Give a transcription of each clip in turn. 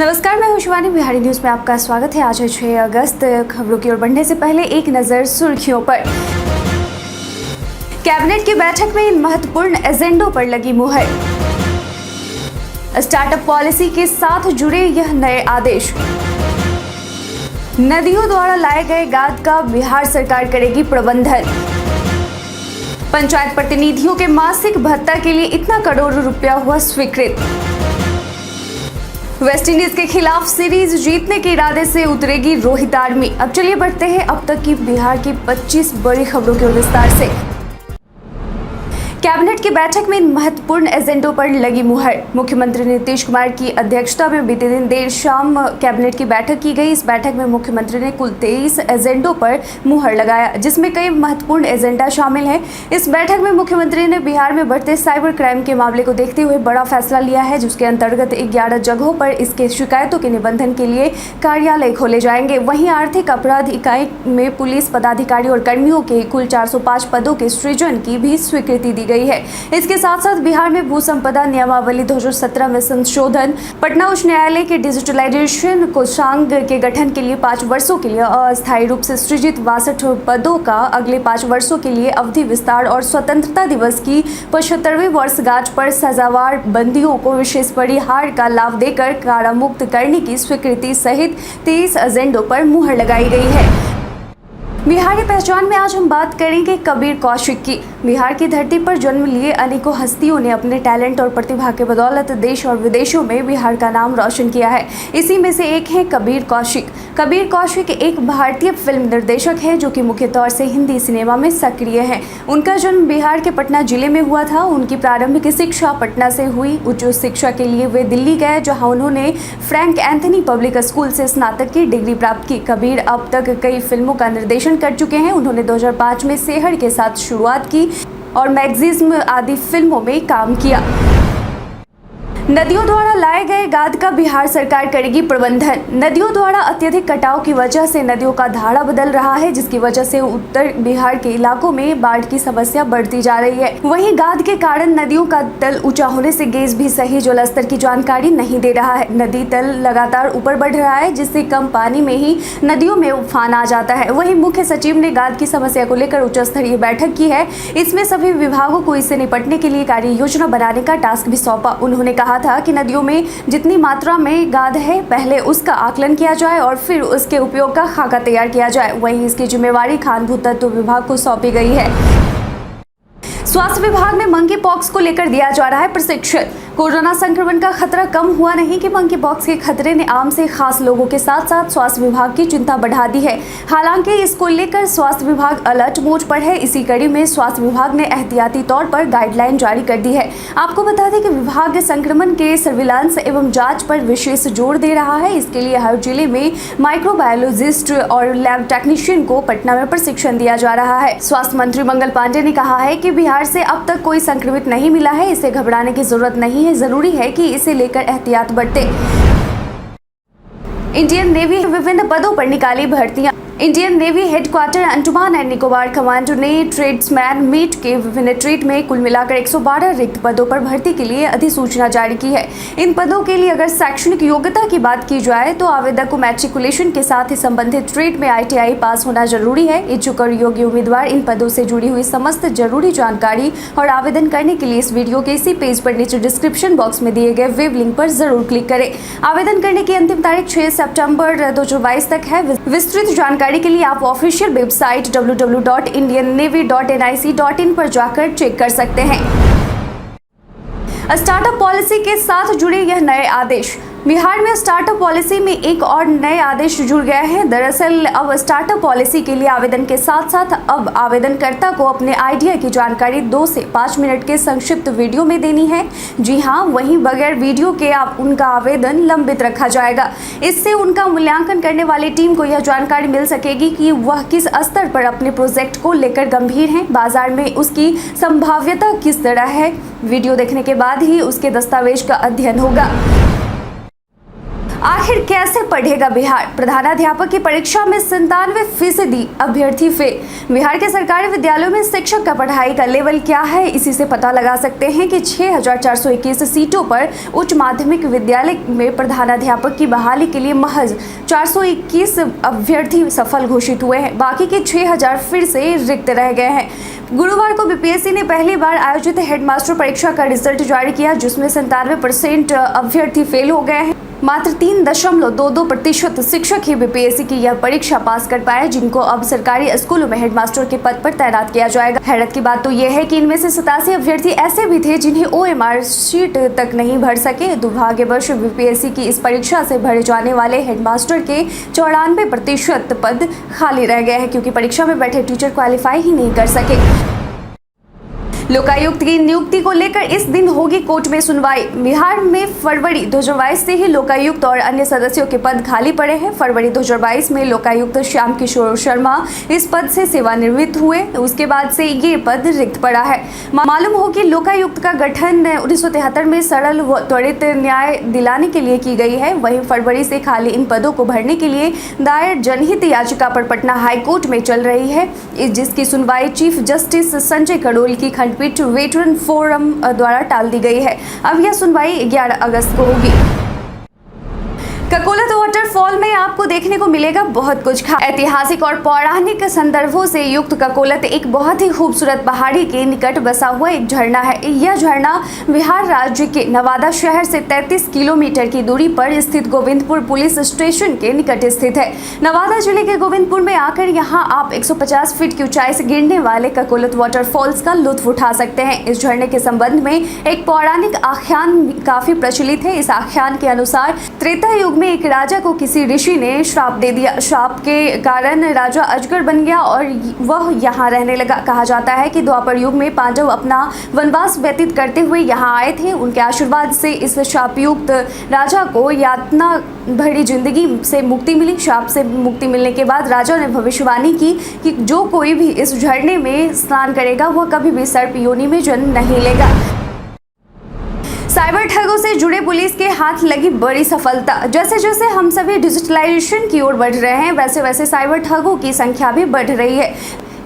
नमस्कार, मैं हूं शिवानी। बिहारी न्यूज में आपका स्वागत है। आज है 6 अगस्त। खबरों की ओर बढ़ने से पहले एक नजर सुर्खियों पर। कैबिनेट की बैठक में इन महत्वपूर्ण एजेंडों पर लगी मुहर। स्टार्टअप पॉलिसी के साथ जुड़े यह नए आदेश। नदियों द्वारा लाए गए गाद का बिहार सरकार करेगी प्रबंधन। पंचायत प्रतिनिधियों के मासिक भत्ता के लिए इतना करोड़ रुपया हुआ स्वीकृत। वेस्टइंडीज के खिलाफ सीरीज जीतने के इरादे से उतरेगी रोहित आर्मी। अब चलिए बढ़ते हैं अब तक की बिहार की 25 बड़ी खबरों के विस्तार से। कैबिनेट की बैठक में इन महत्वपूर्ण एजेंडों पर लगी मुहर। मुख्यमंत्री नीतीश कुमार की अध्यक्षता में बीते दिन देर शाम कैबिनेट की बैठक की गई। इस बैठक में मुख्यमंत्री ने कुल 23 एजेंडों पर मुहर लगाया, जिसमें कई महत्वपूर्ण एजेंडा शामिल हैं। इस बैठक में मुख्यमंत्री ने बिहार में बढ़ते साइबर क्राइम के मामले को देखते हुए बड़ा फैसला लिया है, जिसके अंतर्गत 11 जगहों पर इसके शिकायतों के निबंधन के लिए कार्यालय खोले जाएंगे। वहीं आर्थिक अपराध इकाई में पुलिस पदाधिकारी और कर्मियों के कुल 405 पदों के सृजन की भी स्वीकृति दी गई है। इसके साथ साथ बिहार में भू संपदा नियमावली 2017 में संशोधन, पटना उच्च न्यायालय के डिजिटलाइजेशन कोषांग के गठन के लिए 5 वर्षों के लिए अस्थायी रूप से सृजित 62 पदों का अगले 5 वर्षों के लिए अवधि विस्तार और स्वतंत्रता दिवस की 75वीं वर्षगांठ पर सजावार बंदियों को विशेष परिहार का लाभ देकर कारामुक्त करने की स्वीकृति सहित 23 एजेंडों पर मुहर लगाई गई है। बिहार की पहचान में आज हम बात करेंगे कबीर कौशिक की। बिहार की धरती पर जन्म लिए अनेकों हस्तियों ने अपने टैलेंट और प्रतिभा के बदौलत देश और विदेशों में बिहार का नाम रोशन किया है। इसी में से एक है कबीर कौशिक। कबीर कौशिक एक भारतीय फिल्म निर्देशक है जो कि मुख्य तौर से हिंदी सिनेमा में सक्रिय है। उनका जन्म बिहार के पटना जिले में हुआ था। उनकी प्रारंभिक शिक्षा पटना से हुई। उच्च शिक्षा के लिए वे दिल्ली गए, जहाँ उन्होंने फ्रैंक एंथनी पब्लिक स्कूल से स्नातक की डिग्री प्राप्त की। कबीर अब तक कई फिल्मों का निर्देशन कर चुके हैं। उन्होंने 2005 में सेहड़ के साथ शुरुआत की और मैगजिज्म आदि फिल्मों में काम किया। नदियों द्वारा लाए गए गाद का बिहार सरकार करेगी प्रबंधन। नदियों द्वारा अत्यधिक कटाव की वजह से नदियों का धारा बदल रहा है, जिसकी वजह से उत्तर बिहार के इलाकों में बाढ़ की समस्या बढ़ती जा रही है। वहीं गाद के कारण नदियों का तल ऊंचा होने से गेज भी सही जलस्तर की जानकारी नहीं दे रहा है। नदी तल लगातार ऊपर बढ़ रहा है, जिससे कम पानी में ही नदियों में उफान आ जाता है। वहीं मुख्य सचिव ने गाद की समस्या को लेकर उच्च स्तरीय बैठक की है। इसमें सभी विभागों को इससे निपटने के लिए कार्य योजना बनाने का टास्क भी सौंपा। उन्होंने कहा था कि नदियों में जितनी मात्रा में गाद है, पहले उसका आकलन किया जाए और फिर उसके उपयोग का खाका तैयार किया जाए। वहीं इसकी जिम्मेवारी खान भूतत्व विभाग को सौंपी गई है। स्वास्थ्य विभाग में मंकी पॉक्स को लेकर दिया जा रहा है प्रशिक्षण। कोरोना संक्रमण का खतरा कम हुआ नहीं कि मंकी पॉक्स के खतरे ने आम से खास लोगों के साथ साथ स्वास्थ्य विभाग की चिंता बढ़ा दी है। हालांकि इसको लेकर स्वास्थ्य विभाग अलर्ट मोड पर है। इसी कड़ी में स्वास्थ्य विभाग ने एहतियाती तौर पर गाइडलाइन जारी कर दी है। आपको बता दें कि विभाग संक्रमण के सर्विलांस एवं जांच पर विशेष जोर दे रहा है। इसके लिए हर जिले में माइक्रोबायोलॉजिस्ट और लैब टेक्नीशियन को पटना में प्रशिक्षण दिया जा रहा है। स्वास्थ्य मंत्री मंगल पांडे ने कहा है कि बिहार से अब तक कोई संक्रमित नहीं मिला है। इसे घबराने की जरूरत नहीं है। जरूरी है कि इसे लेकर एहतियात बरतें। इंडियन नेवी विभिन्न पदों पर निकाली भर्तियां। Indian navy headquarter Andaman and Nicobar commando ने ट्रेड्समैन मीट के विभिन्न ट्रेड में कुल मिलाकर 112 रिक्त पदों पर भर्ती के लिए अधिसूचना जारी की है। इन पदों के लिए अगर शैक्षणिक योग्यता की बात की जाए तो आवेदक को मैट्रिकुलेशन के साथ ही संबंधित ट्रेड में ITI पास होना जरूरी है। इच्छुक और योग्य उम्मीदवार इन पदों से जुड़ी हुई समस्त जरूरी जानकारी और आवेदन करने के लिए इस वीडियो के इसी पेज पर नीचे डिस्क्रिप्शन बॉक्स में दिए गए वेब लिंक पर जरूर क्लिक करें। आवेदन करने की अंतिम तारीख 6 सितंबर 2022 तक है। विस्तृत जानकारी के लिए आप ऑफिशियल वेबसाइट www.indiannavy.nic.in पर जाकर चेक कर सकते हैं। स्टार्टअप पॉलिसी के साथ जुड़े यह नए आदेश। बिहार में स्टार्टअप पॉलिसी में एक और नए आदेश जुड़ गया है। दरअसल अब स्टार्टअप पॉलिसी के लिए आवेदन के साथ साथ अब आवेदनकर्ता को अपने आइडिया की जानकारी 2 से 5 मिनट के संक्षिप्त वीडियो में देनी है। जी हाँ, वहीं बगैर वीडियो के उनका आवेदन लंबित रखा जाएगा। इससे उनका मूल्यांकन करने वाली टीम को यह जानकारी मिल सकेगी कि वह किस स्तर पर अपने प्रोजेक्ट को लेकर गंभीर हैं, बाजार में उसकी संभाव्यता किस तरह है। वीडियो देखने के बाद ही उसके दस्तावेज का अध्ययन होगा। आखिर कैसे पढ़ेगा बिहार? प्रधानाध्यापक की परीक्षा में 97% अभ्यर्थी फेल। बिहार के सरकारी विद्यालयों में शिक्षक का पढ़ाई का लेवल क्या है, इसी से पता लगा सकते हैं कि 6421 सीटों पर उच्च माध्यमिक विद्यालय में प्रधानाध्यापक की बहाली के लिए महज 421 अभ्यर्थी सफल घोषित हुए हैं। बाकी के 6000 फिर से रिक्त रह गए हैं। गुरुवार को बीपीएससी ने पहली बार आयोजित हेडमास्टर परीक्षा का रिजल्ट जारी किया, जिसमें 97% अभ्यर्थी फेल हो गए हैं। मात्र 3.22% शिक्षक ही बीपीएससी की यह परीक्षा पास कर पाए, जिनको अब सरकारी स्कूलों में हेडमास्टर के पद पर तैनात किया जाएगा। हैरत की बात तो यह है कि इनमें से 87 अभ्यर्थी ऐसे भी थे जिन्हें ओएमआर शीट तक नहीं भर सके। दुर्भाग्यवश बीपीएससी की इस परीक्षा से भरे जाने वाले हेडमास्टर के 94% पद खाली रह गए हैं, क्योंकि परीक्षा में बैठे टीचर क्वालिफाई ही नहीं कर सके। लोकायुक्त की नियुक्ति को लेकर इस दिन होगी कोर्ट में सुनवाई। बिहार में फरवरी 2022 से ही लोकायुक्त और अन्य सदस्यों के पद खाली पड़े हैं। फरवरी 2022 में लोकायुक्त श्याम किशोर शर्मा इस पद से सेवानिवृत्त हुए, उसके बाद से ये पद रिक्त पड़ा है। मालूम हो कि लोकायुक्त का गठन 1973 में सरल व त्वरित न्याय दिलाने के लिए की गई है। वहीं फरवरी से खाली इन पदों को भरने के लिए दायर जनहित याचिका पर पटना हाईकोर्ट में चल रही है, जिसकी सुनवाई चीफ जस्टिस संजय करोल की खंडपीठ वेटरन फोरम द्वारा टाल दी गई है। अब यह सुनवाई 11 अगस्त को होगी। ककोलत वाटरफॉल में आपको देखने को मिलेगा बहुत कुछ। ऐतिहासिक और पौराणिक संदर्भों से युक्त ककोलत एक बहुत ही खूबसूरत पहाड़ी के निकट बसा हुआ एक झरना है। यह झरना बिहार राज्य के नवादा शहर से 33 किलोमीटर की दूरी पर स्थित गोविंदपुर पुलिस स्टेशन के निकट स्थित है। नवादा जिले के गोविंदपुर में आकर यहाँ आप 150 फीट की ऊंचाई से गिरने वाले ककोलत वाटरफॉल्स का लुत्फ उठा सकते हैं। इस झरने के संबंध में एक पौराणिक आख्यान काफी प्रचलित है। इस आख्यान के अनुसार त्रेता युग में एक राजा को किसी ऋषि ने श्राप दे दिया। श्राप के कारण राजा अजगर बन गया और वह यहाँ रहने लगा। कहा जाता है कि द्वापर युग में पांडव अपना वनवास व्यतीत करते हुए यहाँ आए थे। उनके आशीर्वाद से इस शापयुक्त राजा को यातना भरी जिंदगी से मुक्ति मिली। श्राप से मुक्ति मिलने के बाद राजा ने भविष्यवाणी की कि जो कोई भी इस झरने में स्नान करेगा वह कभी भी सर्प योनि में जन्म नहीं लेगा। साइबर ठगों से जुड़े पुलिस के हाथ लगी बड़ी सफलता। जैसे जैसे हम सभी डिजिटलाइजेशन की ओर बढ़ रहे हैं, वैसे वैसे साइबर ठगों की संख्या भी बढ़ रही है।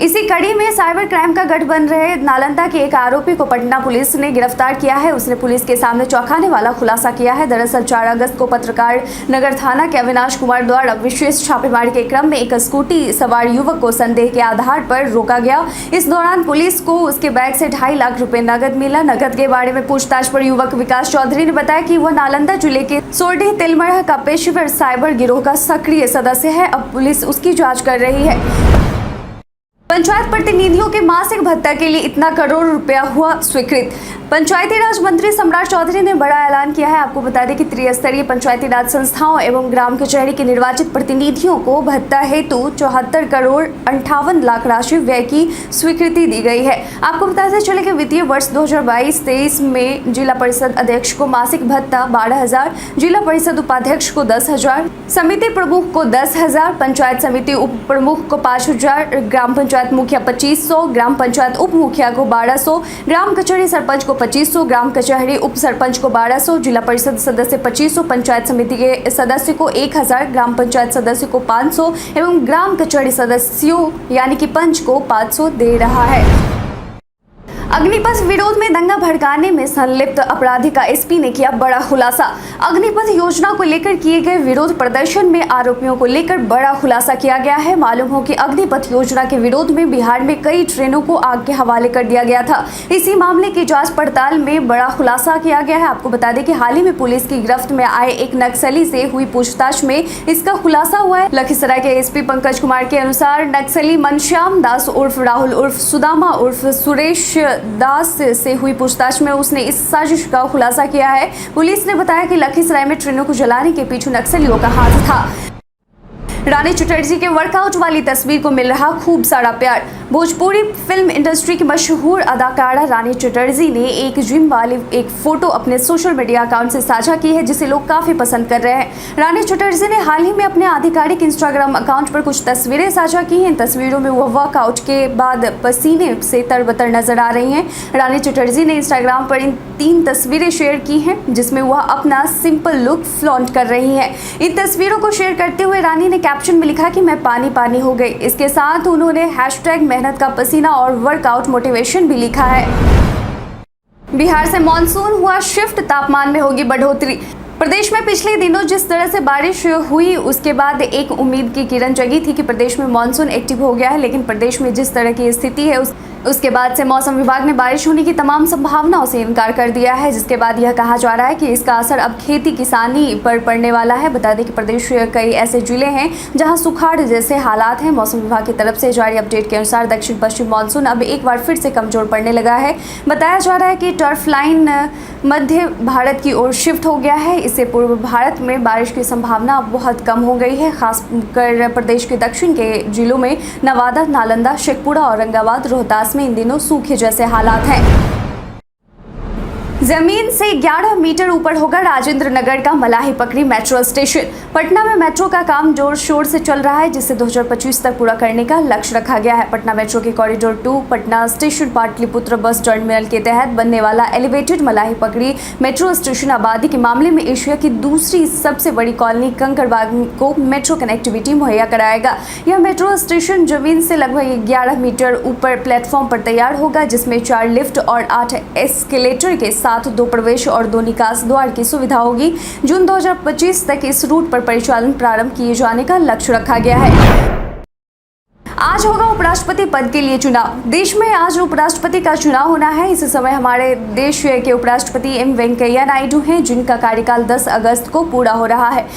इसी कड़ी में साइबर क्राइम का गढ़ बन रहे नालंदा के एक आरोपी को पटना पुलिस ने गिरफ्तार किया है। उसने पुलिस के सामने चौंकाने वाला खुलासा किया है। दरअसल 4 अगस्त को पत्रकार नगर थाना के अविनाश कुमार द्वारा विशेष छापेमारी के क्रम में एक स्कूटी सवार युवक को संदेह के आधार पर रोका गया। इस दौरान पुलिस को उसके बैग से 2.5 लाख रुपए नगद मिला। नगद के बारे में पूछताछ पर युवक विकास चौधरी ने बताया कि वह नालंदा जिले के सोरडीह तिलमरह का पेशेवर साइबर गिरोह का सक्रिय सदस्य है। अब पुलिस उसकी जाँच कर रही है। पंचायत प्रतिनिधियों के मासिक भत्ता के लिए इतना करोड़ रुपया हुआ स्वीकृत। पंचायती राज मंत्री सम्राट चौधरी ने बड़ा ऐलान किया है। आपको बता दें कि त्रिस्तरीय पंचायती राज संस्थाओं एवं ग्राम कचहरी के निर्वाचित प्रतिनिधियों को भत्ता हेतु 74 करोड़ 58 लाख राशि व्यय की स्वीकृति दी गई है। आपको बताते चले कि वित्तीय वर्ष 2022-23 में जिला परिषद अध्यक्ष को मासिक भत्ता 12,000, जिला परिषद उपाध्यक्ष को 10,000, समिति प्रमुख को 10,000, पंचायत समिति उप प्रमुख को 5,000, ग्राम पंचायत मुखिया 2500, ग्राम पंचायत उप मुखिया को 1200, ग्राम कचहरी सरपंच को 2500, ग्राम कचहरी उप सरपंच को 1200, जिला परिषद सदस्य 2500, पंचायत समिति के सदस्य को 1000, ग्राम पंचायत सदस्य को 500 एवं ग्राम कचहरी सदस्यों यानी कि पंच को 500 दे रहा है। अग्निपथ विरोध में दंगा भड़काने में संलिप्त अपराधी का एसपी ने किया बड़ा खुलासा। अग्निपथ योजना को लेकर किए गए विरोध प्रदर्शन में आरोपियों को लेकर बड़ा खुलासा किया गया है। मालूम हो कि अग्निपथ योजना के विरोध में बिहार में कई ट्रेनों को आग के हवाले कर दिया गया था। इसी मामले की जांच पड़ताल में बड़ा खुलासा किया गया है। आपको बता दें कि हाल ही में पुलिस की गिरफ्त में आए एक नक्सली से हुई पूछताछ में इसका खुलासा हुआ है। लखीसराय के एसपी पंकज कुमार के अनुसार नक्सली मनश्याम दास उर्फ राहुल उर्फ सुदामा उर्फ सुरेश दास से हुई पूछताछ में उसने इस साजिश का खुलासा किया है। पुलिस ने बताया कि लखीसराय में ट्रेनों को जलाने के पीछे नक्सलियों का हाथ था। रानी चटर्जी के वर्कआउट वाली तस्वीर को मिल रहा खूब सारा प्यार। भोजपुरी फिल्म इंडस्ट्री की मशहूर अदाकारा रानी चटर्जी ने एक जिम वाली एक फोटो अपने सोशल मीडिया अकाउंट से साझा की है, जिसे लोग काफी पसंद कर रहे हैं। रानी चटर्जी ने हाल ही में अपने आधिकारिक इंस्टाग्राम अकाउंट पर कुछ तस्वीरें साझा की हैं। इन तस्वीरों में वह वर्कआउट के बाद पसीने से तरबतर नजर आ रही हैं। रानी चटर्जी ने इंस्टाग्राम पर इन 3 तस्वीरें शेयर की हैं, जिसमें वह अपना सिंपल लुक फ्लॉन्ट कर रही हैं। इन तस्वीरों को शेयर करते हुए रानी ने कैप्शन में लिखा कि मैं पानी पानी हो गई। इसके साथ उन्होंने हैशटैग मेहनत का पसीना और वर्कआउट मोटिवेशन भी लिखा है। बिहार से मॉनसून हुआ शिफ्ट, तापमान में होगी बढ़ोतरी। प्रदेश में पिछले दिनों जिस तरह से बारिश हुई, उसके बाद एक उम्मीद की किरण जगी थी कि प्रदेश में मॉनसून एक्टिव हो गया है, लेकिन प्रदेश में जिस तरह की स्थिति है उसके बाद से मौसम विभाग ने बारिश होने की तमाम संभावनाओं से इनकार कर दिया है, जिसके बाद यह कहा जा रहा है कि इसका असर अब खेती किसानी पर पड़ने वाला है। बता दें कि प्रदेश के कई ऐसे जिले हैं जहां सुखाड़ जैसे हालात हैं। मौसम विभाग की तरफ से जारी अपडेट के अनुसार दक्षिण पश्चिम मानसून अब एक बार फिर से कमजोर पड़ने लगा है। बताया जा रहा है कि टर्फ लाइन मध्य भारत की ओर शिफ्ट हो गया है। इससे पूर्व भारत में बारिश की संभावना अब बहुत कम हो गई है। खासकर प्रदेश के दक्षिण के जिलों में नवादा, नालंदा, शेखपुरा, औरंगाबाद, रोहतास में इन दिनों सूखे जैसे हालात हैं। जमीन से 11 मीटर ऊपर होगा राजेंद्र नगर का मलाही पकड़ी मेट्रो स्टेशन। पटना में मेट्रो का काम जोर शोर से चल रहा है, जिसे 2025 तक पूरा करने का लक्ष्य रखा गया है। पटना मेट्रो के corridor 2 Patna station Pataliputra bus terminal के तहत बनने वाला एलिवेटेड मलाही पकड़ी मेट्रो स्टेशन आबादी के मामले में एशिया की दूसरी सबसे बड़ी कॉलोनी कंकड़बाग को मेट्रो कनेक्टिविटी मुहैया कराएगा। यह मेट्रो स्टेशन जमीन से लगभग 11 मीटर ऊपर प्लेटफॉर्म पर तैयार होगा, जिसमें 4 लिफ्ट और 8 एस्केलेटर के साथ 2 प्रवेश और 2 निकास द्वार की सुविधा होगी। जून 2025 तक इस रूट पर परिचालन प्रारंभ किए जाने का लक्ष्य रखा गया है। आज होगा उपराष्ट्रपति पद के लिए चुनाव। देश में आज उपराष्ट्रपति का चुनाव होना है। इस समय हमारे देश के उपराष्ट्रपति एम वेंकैया नायडू हैं, जिनका कार्यकाल 10 अगस्त को पूरा हो रहा है।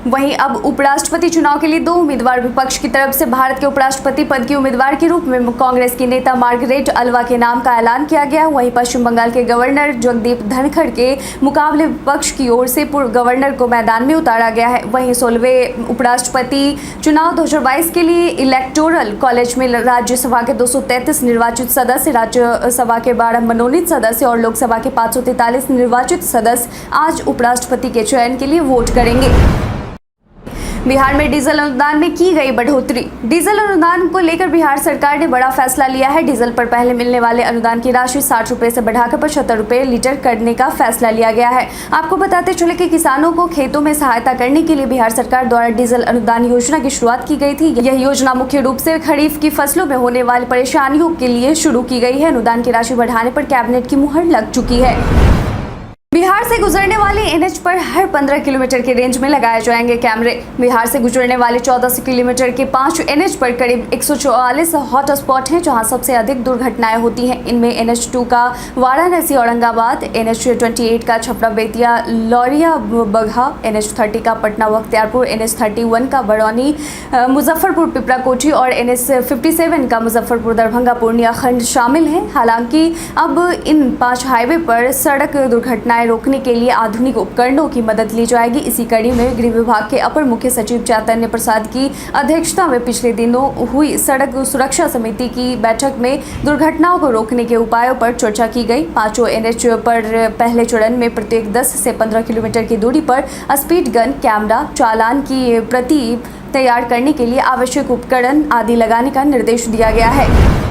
वहीं अब उपराष्ट्रपति चुनाव के लिए 2 उम्मीदवार विपक्ष की तरफ से भारत के उपराष्ट्रपति पद के उम्मीदवार के रूप में कांग्रेस की नेता मार्गरेट अलवा के नाम का ऐलान किया गया। वहीं पश्चिम बंगाल के गवर्नर जगदीप धनखड़ के मुकाबले विपक्ष की ओर से पूर्व गवर्नर को मैदान में उतारा गया है। वहीं 16वें उपराष्ट्रपति चुनाव 2022 के लिए इलेक्टोरल कॉलेज में राज्यसभा के 233 निर्वाचित सदस्य, राज्यसभा के 12 मनोनीत सदस्य और लोकसभा के 543 निर्वाचित सदस्य आज उपराष्ट्रपति के चयन के लिए वोट करेंगे। बिहार में डीजल अनुदान में की गई बढ़ोतरी। डीजल अनुदान को लेकर बिहार सरकार ने बड़ा फैसला लिया है। डीजल पर पहले मिलने वाले अनुदान की राशि 60 रुपये से बढ़ाकर 75 रुपये लीटर करने का फैसला लिया गया है। आपको बताते चले कि किसानों को खेतों में सहायता करने के लिए बिहार सरकार द्वारा डीजल अनुदान योजना की शुरुआत की गई थी। यह योजना मुख्य रूप से खरीफ की फसलों में होने वाली परेशानियों के लिए शुरू की गई है। अनुदान की राशि बढ़ाने पर कैबिनेट की मुहर लग चुकी है। बिहार से गुजरने वाले एनएच पर हर 15 किलोमीटर के रेंज में लगाए जाएंगे कैमरे। बिहार से गुजरने वाले 1400 किलोमीटर के 5 एनएच पर करीब 144 हॉट स्पॉट हैं, जहां सबसे अधिक दुर्घटनाएं होती हैं। इनमें एनएच 2 का वाराणसी औरंगाबाद, एनएच 28 का छपरा बेतिया लौरिया बगहा, एनएच 30 का पटना बख्तियारपुर, एनएच 31 का बरौनी मुजफ्फरपुर पिपरा कोठी और एनएच 57 का मुजफ्फरपुर दरभंगा पूर्णिया खंड शामिल हैं। हालांकि अब इन 5 हाईवे पर सड़क दुर्घटनाएं रोकने के लिए आधुनिक उपकरणों की मदद ली जाएगी। इसी कड़ी में गृह विभाग के अपर मुख्य सचिव चैतन्य प्रसाद की अध्यक्षता में पिछले दिनों हुई सड़क सुरक्षा समिति की बैठक में दुर्घटनाओं को रोकने के उपायों पर चर्चा की गई। 5 एनएच पर पहले चरण में प्रत्येक 10 से 15 किलोमीटर की दूरी पर स्पीड गन, कैमरा, चालान की प्रति तैयार करने के लिए आवश्यक उपकरण आदि लगाने का निर्देश दिया गया है।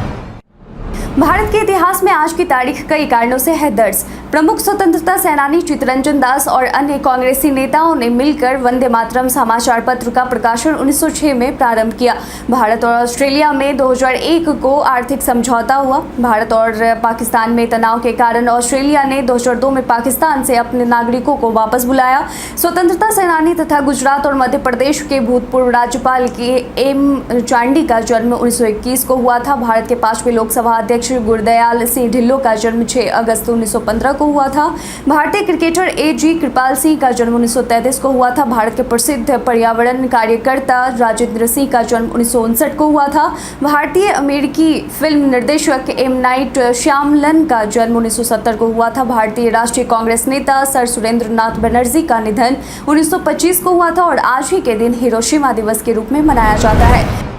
भारत के इतिहास में आज की तारीख कई कारणों से है दर्ज। प्रमुख स्वतंत्रता सेनानी चित्तरंजन दास और अन्य कांग्रेसी नेताओं ने मिलकर वंदे मातरम समाचार पत्र का प्रकाशन 1906 में प्रारंभ किया। भारत और ऑस्ट्रेलिया में 2001 को आर्थिक समझौता हुआ। भारत और पाकिस्तान में तनाव के कारण ऑस्ट्रेलिया ने 2002 में पाकिस्तान से अपने नागरिकों को वापस बुलाया। स्वतंत्रता सेनानी तथा गुजरात और मध्य प्रदेश के भूतपूर्व राज्यपाल के एम चांडी का जन्म 1921 को हुआ था। भारत के 5वें लोकसभा अध्यक्ष गुरदयाल सिंह ढिल्लों का जन्म 6 अगस्त 1915 को हुआ था। भारतीय क्रिकेटर ए.जी. कृपाल सिंह का जन्म 1933 को हुआ था। भारत के प्रसिद्ध पर्यावरण कार्यकर्ता राजेंद्र सिंह का जन्म 1959 को हुआ था। भारतीय अमेरिकी फिल्म निर्देशक एम नाइट श्यामलन का जन्म 1970 को हुआ था। भारतीय राष्ट्रीय कांग्रेस नेता सर सुरेंद्र नाथ बनर्जी का निधन 1925 को हुआ था और आज ही के दिन हिरोशिमा दिवस के रूप में मनाया जाता है।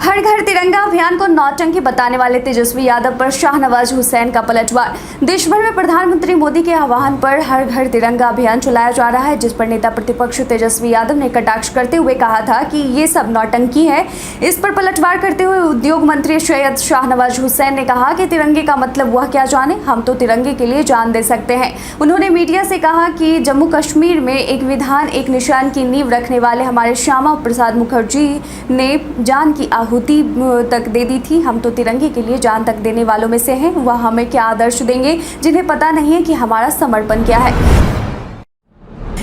हर हर घर तिरंगा अभियान को नौटंकी बताने वाले तेजस्वी यादव पर शाहनवाज हुसैन का पलटवार। देश भर में प्रधानमंत्री मोदी के आह्वान पर हर घर तिरंगा अभियान चलाया जा रहा है, जिस पर नेता प्रतिपक्ष तेजस्वी यादव ने कटाक्ष करते हुए कहा था कि ये सब नौटंकी है। इस पर पलटवार करते हुए उद्योग मंत्री सैयद शाहनवाज हुसैन ने कहा कि तिरंगे का मतलब वह क्या जाने, हम तो तिरंगे के लिए जान दे सकते हैं। उन्होंने मीडिया से कहा कि जम्मू कश्मीर में एक विधान एक निशान की नींव रखने वाले हमारे श्यामा प्रसाद मुखर्जी ने जान की आहुति तक दे दी थी। हम तो तिरंगे के लिए जान तक देने वालों में से हैं। वह हमें क्या आदर्श देंगे जिन्हें पता नहीं है कि हमारा समर्पण क्या है।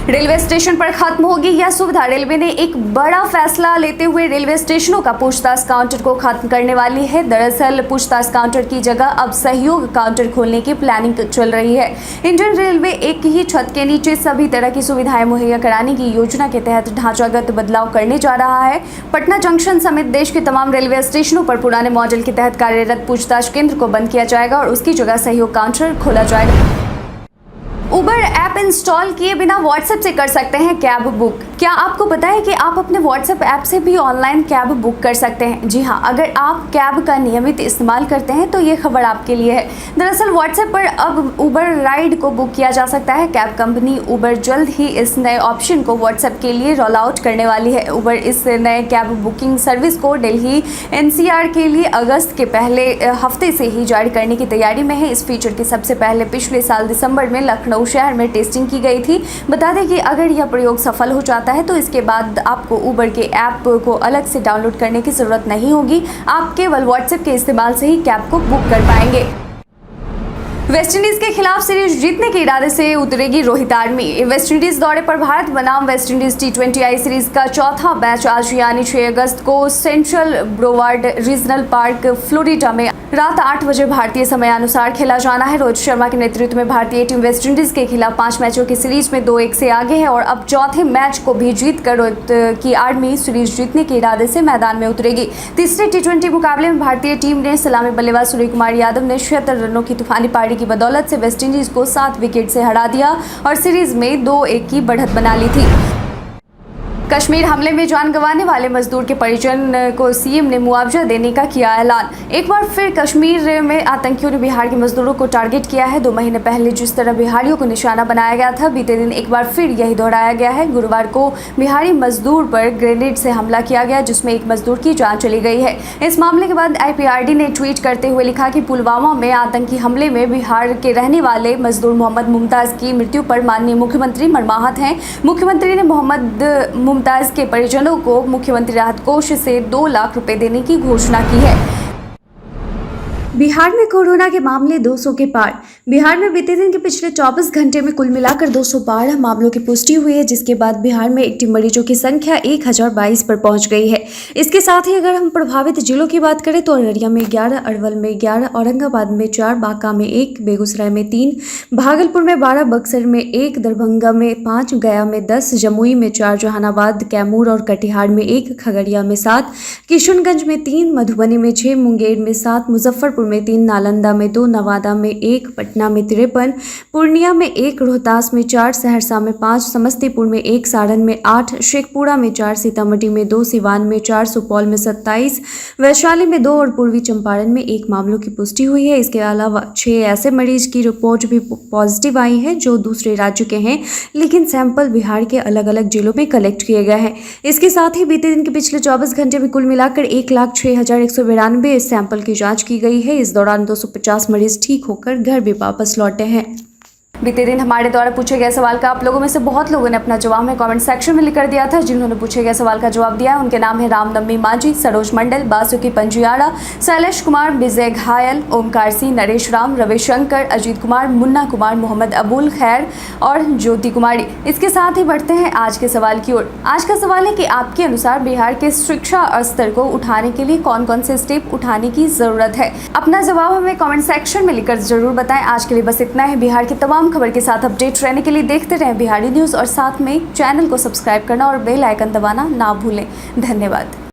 रेलवे स्टेशन पर खत्म होगी यह सुविधा। रेलवे ने एक बड़ा फैसला लेते हुए रेलवे स्टेशनों का पूछताछ काउंटर को खत्म करने वाली है। दरअसल पूछताछ काउंटर की जगह अब सहयोग काउंटर खोलने की प्लानिंग चल रही है। इंडियन रेलवे एक ही छत के नीचे सभी तरह की सुविधाएं मुहैया कराने की योजना के तहत ढांचागत बदलाव करने जा रहा है। पटना जंक्शन समेत देश के तमाम रेलवे स्टेशनों पर पुराने मॉडल के तहत कार्यरत पूछताछ केंद्र को बंद किया जाएगा और उसकी जगह सहयोग काउंटर खोला जाएगा। उबर ऐप इंस्टॉल किए बिना व्हाट्सएप से कर सकते हैं कैब बुक। क्या आपको पता है कि आप अपने व्हाट्सएप ऐप से भी ऑनलाइन कैब बुक कर सकते हैं? जी हाँ, अगर आप कैब का नियमित इस्तेमाल करते हैं तो ये खबर आपके लिए है। दरअसल व्हाट्सएप पर अब उबर राइड को बुक किया जा सकता है। कैब कंपनी उबर जल्द ही इस नए ऑप्शन को व्हाट्सएप के लिए रोल आउट करने वाली है। उबर इस नए कैब बुकिंग सर्विस को दिल्ली एनसीआर के लिए अगस्त के पहले हफ्ते से ही जारी करने की तैयारी में है। इस फीचर की सबसे पहले पिछले साल दिसंबर में लखनऊ शहर में टेस्टिंग की गई थी। बता दें कि अगर यह प्रयोग सफल हो जाता है तो इसके बाद आपको उबर के ऐप को अलग से डाउनलोड करने की जरूरत नहीं होगी। आप केवल व्हाट्सएप के इस्तेमाल से ही कैब को बुक कर पाएंगे। वेस्टइंडीज के खिलाफ सीरीज जीतने के इरादे से उतरेगी रोहित आर्मी। वेस्टइंडीज दौरे पर भारत बनाम वेस्टइंडीज T20 आई सीरीज का चौथा मैच आज यानी 6 अगस्त को central Broward regional park Florida में रात 8 बजे भारतीय समय अनुसार खेला जाना है। रोहित शर्मा के नेतृत्व में भारतीय टीम वेस्टइंडीज के खिलाफ 5 मैचों की सीरीज में 2-1 से आगे है और अब चौथे मैच को भी जीतकर रोहित की आर्मी सीरीज जीतने के इरादे से मैदान में उतरेगी। तीसरे T20 मुकाबले में भारतीय टीम ने सलामी बल्लेबाज सूर्य कुमार यादव ने 76 रनों की तूफानी पारी की बदौलत से वेस्टइंडीज को 7 विकेट से हरा दिया और सीरीज में 2-1 की बढ़त बना ली थी। कश्मीर हमले में जान गंवाने वाले मजदूर के परिजन को सीएम ने मुआवजा देने का किया ऐलान। एक बार फिर कश्मीर में आतंकियों ने बिहार के मजदूरों को टारगेट किया है। 2 महीने पहले जिस तरह बिहारियों को निशाना बनाया गया था, बीते दिन एक बार फिर यही दोहराया गया है। गुरुवार को बिहारी मजदूर पर ग्रेनेड से हमला किया गया, जिसमें एक मजदूर की जान चली गई है। इस मामले के बाद IPRD ने ट्वीट करते हुए लिखा कि पुलवामा में आतंकी हमले में बिहार के रहने वाले मजदूर मोहम्मद मुमताज की मृत्यु पर माननीय मुख्यमंत्री मर्माहत हैं। मुख्यमंत्री ने मोहम्मद मुमताज के परिजनों को मुख्यमंत्री राहत कोष से 2 लाख रुपए देने की घोषणा की है। बिहार में कोरोना के मामले 200 के पार। बिहार में बीते दिन के पिछले 24 घंटे में कुल मिलाकर 212 मामलों की पुष्टि हुई है, जिसके बाद बिहार में एक्टिव मरीजों की संख्या 1022 पर पहुंच गई है। इसके साथ ही अगर हम प्रभावित जिलों की बात करें तो अररिया में 11, अरवल में 11, औरंगाबाद में 4, बांका में 1, बेगूसराय में 3, भागलपुर में 12, बक्सर में 1, दरभंगा में 5, गया में 10, जमुई में 4, जहानाबाद, कैमूर और कटिहार में 1, खगड़िया में 7, किशनगंज में 3, मधुबनी में 6, मुंगेर में 7, मुजफ्फरपुर में 3, नालंदा में 2, नवादा में 1, पटना में 53, पूर्णिया में 1, रोहतास में 4, सहरसा में 5, समस्तीपुर में 1, सारण में 8, शेखपुरा में 4, सीतामढ़ी में 2, सिवान में 4, सुपौल में 27, वैशाली में 2 और पूर्वी चंपारण में 1 मामलों की पुष्टि हुई है। इसके अलावा 6 ऐसे मरीज की रिपोर्ट भी पॉजिटिव आई है जो दूसरे राज्य के हैं, लेकिन सैंपल बिहार के अलग अलग जिलों में कलेक्ट किए गए हैं। इसके साथ ही बीते दिन के पिछले 24 घंटे में कुल मिलाकर 1,06,192 सैंपल की जाँच की गई है। इस दौरान 250 मरीज ठीक होकर घर भी वापस लौटे हैं। बीते दिन हमारे द्वारा पूछे गए सवाल का आप लोगों में से बहुत लोगों ने अपना जवाब में कमेंट सेक्शन में लिखकर दिया था। जिन्होंने पूछे गए सवाल का जवाब दिया है उनके नाम है रामनवमी मांझी, सरोज मंडल, बासुकी पंजियाड़ा, शैलेश कुमार, विजय घायल, ओमकार सिंह, नरेश राम, रविशंकर, अजीत कुमार, मुन्ना कुमार, मोहम्मद अबुल खैर और ज्योति कुमारी। इसके साथ ही बढ़ते हैं आज के सवाल की ओर। आज का सवाल है कि आपके अनुसार बिहार के शिक्षा स्तर को उठाने के लिए कौन कौन से स्टेप उठाने की जरूरत है? अपना जवाब हमें कमेंट सेक्शन में लिखकर जरूर बताएं। आज के लिए बस इतना है। बिहार की तमाम खबर के साथ अपडेट रहने के लिए देखते रहें बिहारी न्यूज़ और साथ में चैनल को सब्सक्राइब करना और बेल आइकन दबाना ना भूलें। धन्यवाद।